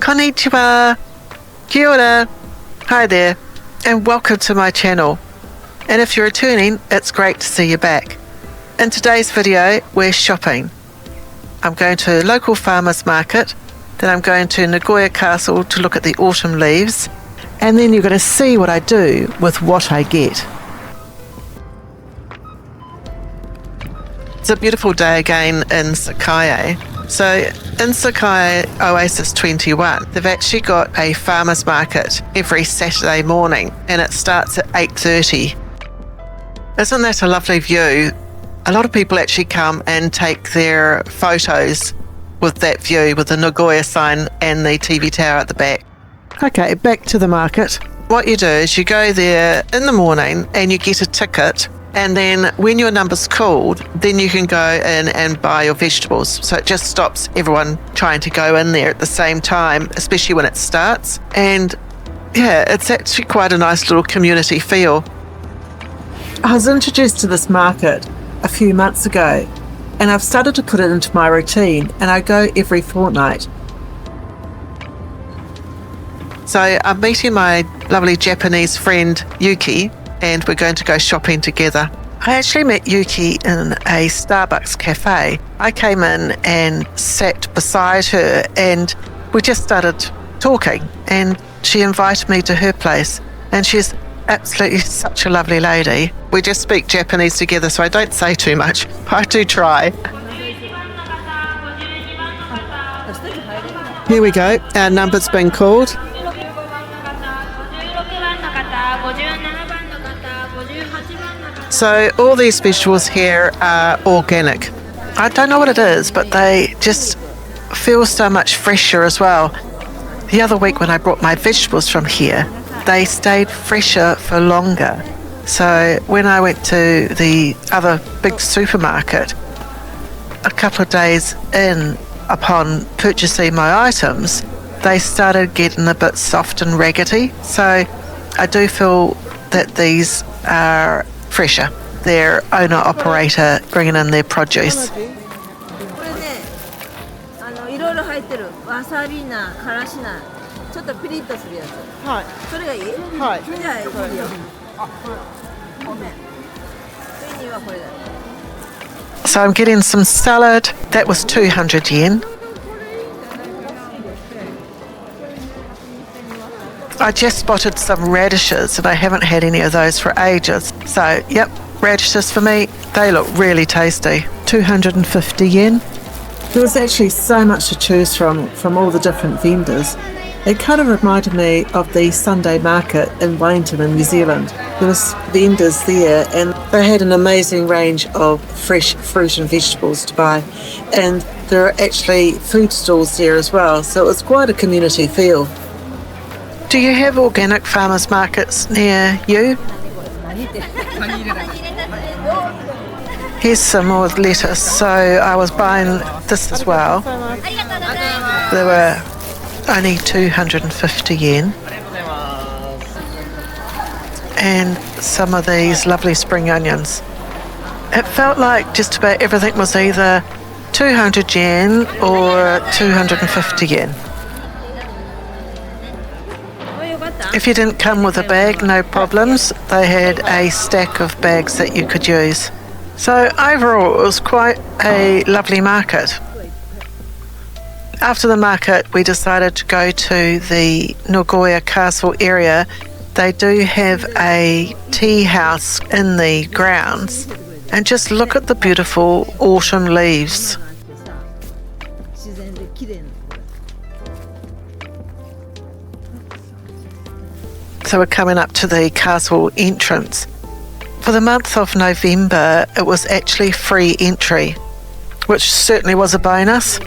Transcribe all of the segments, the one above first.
Konnichiwa, kia ora, hi there, and welcome to my channel. And if you're returning, it's great to see you back. In today's video, we're shopping. I'm going to a local farmer's market, then I'm going to Nagoya Castle to look at the autumn leaves, and then you're going to see what I do with what I get. It's a beautiful day again in Sakai. So in Sakai Oasis 21, they've actually got a farmer's market every Saturday morning, and it starts at 8:30. Isn't that a lovely view? A lot of people actually come and take their photos with that view, with the Nagoya sign and the TV tower at the back. Okay, back to the market. What you do is you go there in the morning and you get a ticket, and then when your number's called, then you can go in and buy your vegetables. So it just stops everyone trying to go in there at the same time, especially when it starts. And yeah, it's actually quite a nice little community feel. I was introduced to this market a few months ago, and I've started to put it into my routine, and I go every fortnight. So I'm meeting my lovely Japanese friend Yuki, and we're going to go shopping together. I actually met Yuki in a Starbucks cafe. I came in and sat beside her, and we just started talking, and she invited me to her place, and she's absolutely such a lovely lady. We just speak Japanese together, so I don't say too much. I do try. Here we go. Our number's been called. So all these vegetables here are organic. I don't know what it is, but they just feel so much fresher as well. The other week when I brought my vegetables from here, they stayed fresher for longer. So when I went to the other big supermarket, a couple of days in upon purchasing my items, they started getting a bit soft and raggedy. So I do feel that these are fresher. Their owner-operator bringing in their produce. So I'm getting some salad. That was 200 yen. I just spotted some radishes, and I haven't had any of those for ages. So, yep, radishes for me. They look really tasty. 250 yen. There was actually so much to choose from all the different vendors. It kind of reminded me of the Sunday market in Wellington in New Zealand. There was vendors there, and they had an amazing range of fresh fruit and vegetables to buy. And there are actually food stalls there as well, so it was quite a community feel. Do you have organic farmers markets near you? Here's some more lettuce. So I was buying this as well. They were only 250 yen. And some of these lovely spring onions. It felt like just about everything was either 200 yen or 250 yen. If you didn't come with a bag, no problems. They had a stack of bags that you could use. So overall, it was quite a lovely market. After the market, we decided to go to the Nagoya Castle area. They do have a tea house in the grounds. And just look at the beautiful autumn leaves. So we're coming up to the castle entrance. For the month of November, it was actually free entry, which certainly was a bonus.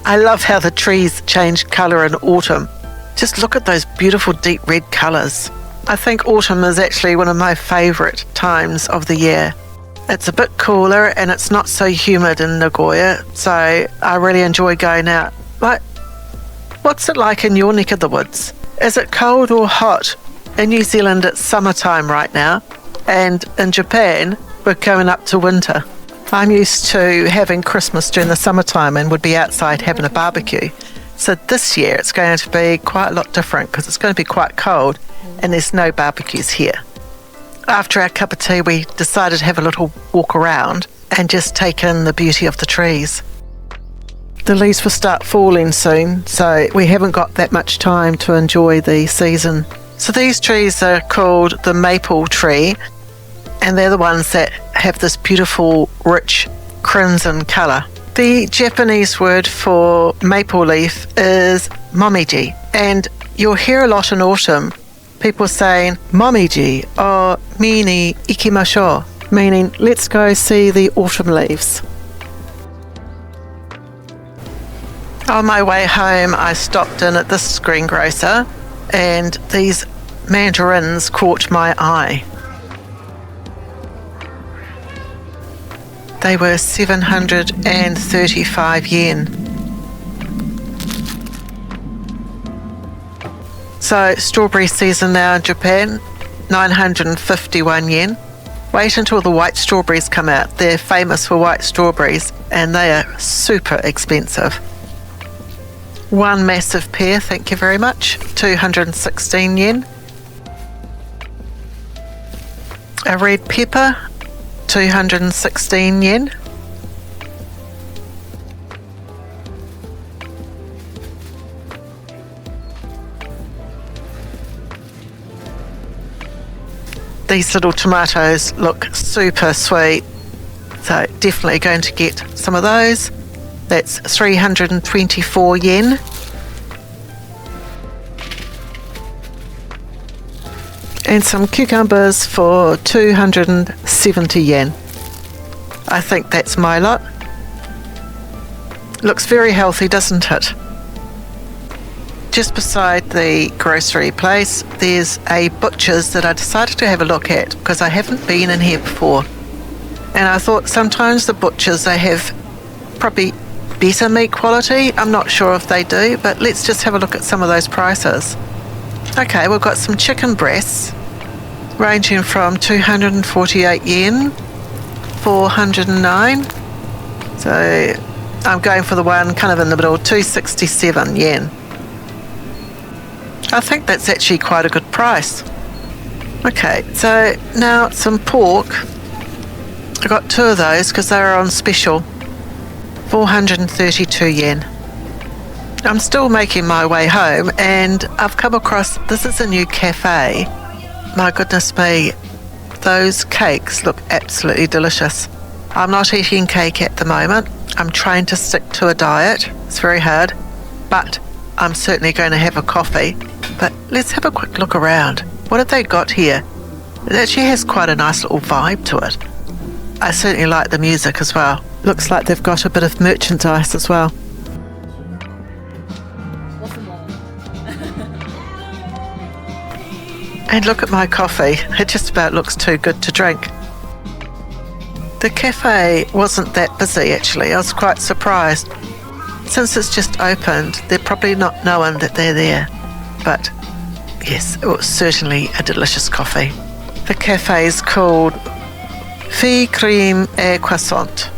I love how the trees change colour in autumn. Just look at those beautiful deep red colours. I think autumn is actually one of my favourite times of the year. It's a bit cooler and it's not so humid in Nagoya, so I really enjoy going out. Like, what's it like in your neck of the woods? Is it cold or hot? In New Zealand, it's summertime right now, and in Japan, we're coming up to winter. I'm used to having Christmas during the summertime and would be outside having a barbecue. So this year it's going to be quite a lot different because it's going to be quite cold and there's no barbecues here. After our cup of tea, we decided to have a little walk around and just take in the beauty of the trees. The leaves will start falling soon, so we haven't got that much time to enjoy the season. So these trees are called the maple tree, and they're the ones that have this beautiful, rich crimson colour. The Japanese word for maple leaf is momiji, and you'll hear a lot in autumn people saying momiji or mi ni ikimashou, meaning let's go see the autumn leaves. On my way home, I stopped in at this greengrocer, and these mandarins caught my eye. They were 735 yen. So, strawberry season now in Japan, 951 yen. Wait until the white strawberries come out. They're famous for white strawberries, and they are super expensive. One massive pear, thank you very much, 216 yen. A red pepper, 216 yen. These little tomatoes look super sweet, so definitely going to get some of those. That's 324 yen. And some cucumbers for 270 yen. I think that's my lot. Looks very healthy, doesn't it? Just beside the grocery place, there's a butcher's that I decided to have a look at because I haven't been in here before. And I thought sometimes the butchers, they have probably better meat quality. I'm not sure if they do, but let's just have a look at some of those prices. Okay, we've got some chicken breasts ranging from 248 yen, 409. So I'm going for the one kind of in the middle, 267 yen. I think that's actually quite a good price. Okay, so now some pork. I got two of those because they were on special. 432 yen. I'm still making my way home and I've come across, this is a new cafe. My goodness me, those cakes look absolutely delicious. I'm not eating cake at the moment. I'm trying to stick to a diet. It's very hard, but I'm certainly going to have a coffee. But let's have a quick look around. What have they got here? It actually has quite a nice little vibe to it. I certainly like the music as well. Looks like they've got a bit of merchandise as well. And look at my coffee. It just about looks too good to drink. The cafe wasn't that busy actually. I was quite surprised. Since it's just opened, they're probably not knowing that they're there. But yes, it was certainly a delicious coffee. The cafe is called Fille Crème et Croissant.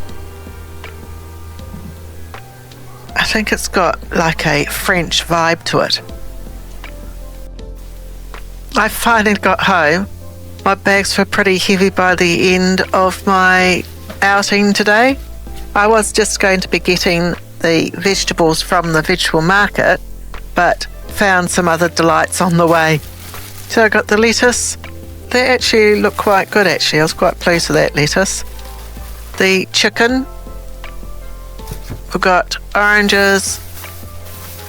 I think it's got like a French vibe to it. I finally got home. My bags were pretty heavy by the end of my outing today. I was just going to be getting the vegetables from the vegetable market, but found some other delights on the way. So I got the lettuce. They actually look quite good actually. I was quite pleased with that lettuce. The chicken. We've got oranges,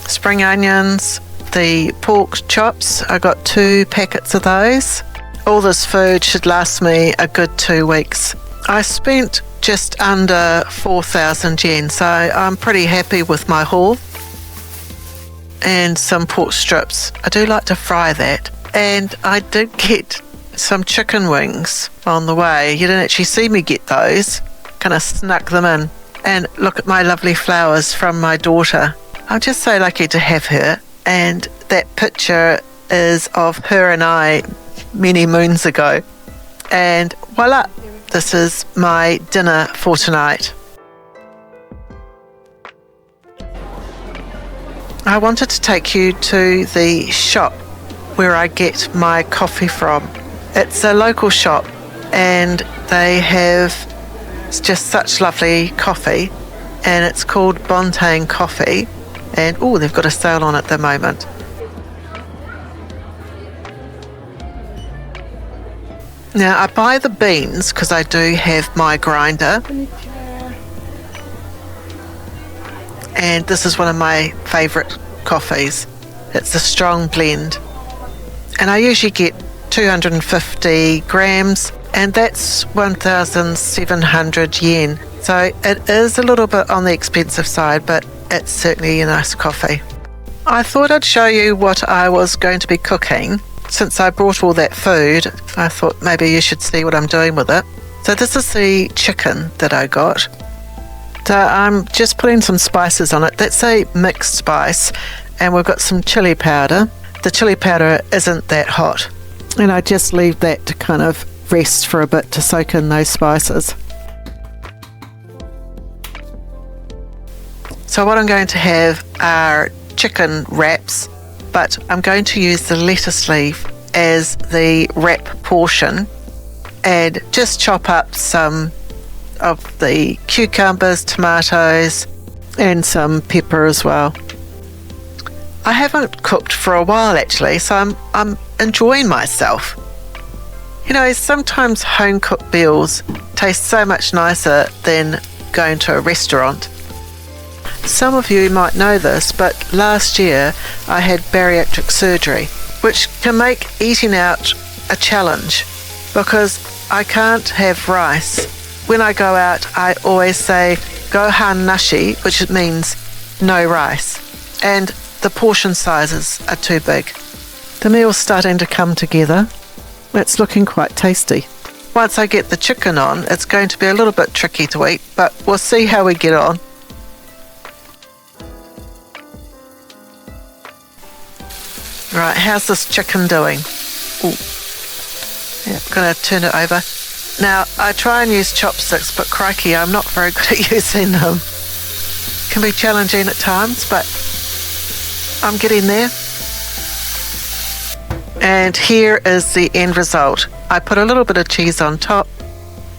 spring onions, the pork chops. I got 2 packets of those. All this food should last me a good 2 weeks. I spent just under 4,000 yen, so I'm pretty happy with my haul. And some pork strips. I do like to fry that. And I did get some chicken wings on the way. You didn't actually see me get those. Kind of snuck them in. And look at my lovely flowers from my daughter. I'm just so lucky to have her. And that picture is of her and I many moons ago. And voila, This is my dinner for tonight. I wanted to take you to the shop where I get my coffee from. It's a local shop and they have just such lovely coffee, and it's called Bontain Coffee, and they've got a sale on at the moment. Now I buy the beans because I do have my grinder, and this is one of my favourite coffees. It's a strong blend, and I usually get 250 grams, and that's 1,700 yen. So it is a little bit on the expensive side, but it's certainly a nice coffee. I thought I'd show you what I was going to be cooking. Since I brought all that food, I thought maybe you should see what I'm doing with it. So this is the chicken that I got. So I'm just putting some spices on it. That's a mixed spice, and we've got some chili powder. The chili powder isn't that hot, and I just leave that to kind of rest for a bit to soak in those spices. So what I'm going to have are chicken wraps, but I'm going to use the lettuce leaf as the wrap portion, and just chop up some of the cucumbers, tomatoes, and some pepper as well. I haven't cooked for a while actually, so I'm enjoying myself. You know, sometimes home-cooked meals taste so much nicer than going to a restaurant. Some of you might know this, but last year I had bariatric surgery, which can make eating out a challenge because I can't have rice. When I go out, I always say gohan nashi, which means no rice, and the portion sizes are too big. The meal's starting to come together. It's looking quite tasty. Once I get the chicken on, it's going to be a little bit tricky to eat, but we'll see how we get on. Right, how's this chicken doing? Yeah, I'm going to turn it over. Now, I try and use chopsticks, but crikey, I'm not very good at using them. Can be challenging at times, but I'm getting there. And here is the end result. I put a little bit of cheese on top,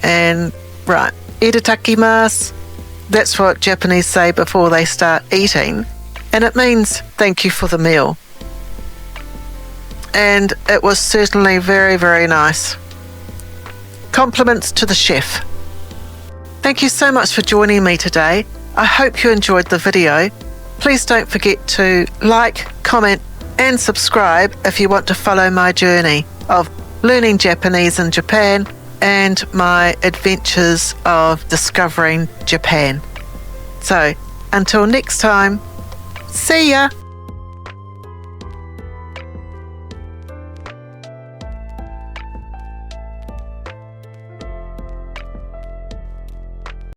and right, itadakimasu. That's what Japanese say before they start eating, and it means thank you for the meal. And it was certainly very, very nice. Compliments to the chef. Thank you so much for joining me today. I hope you enjoyed the video. Please don't forget to like, comment, and subscribe if you want to follow my journey of learning Japanese in Japan and my adventures of discovering Japan. So, until next time, see ya!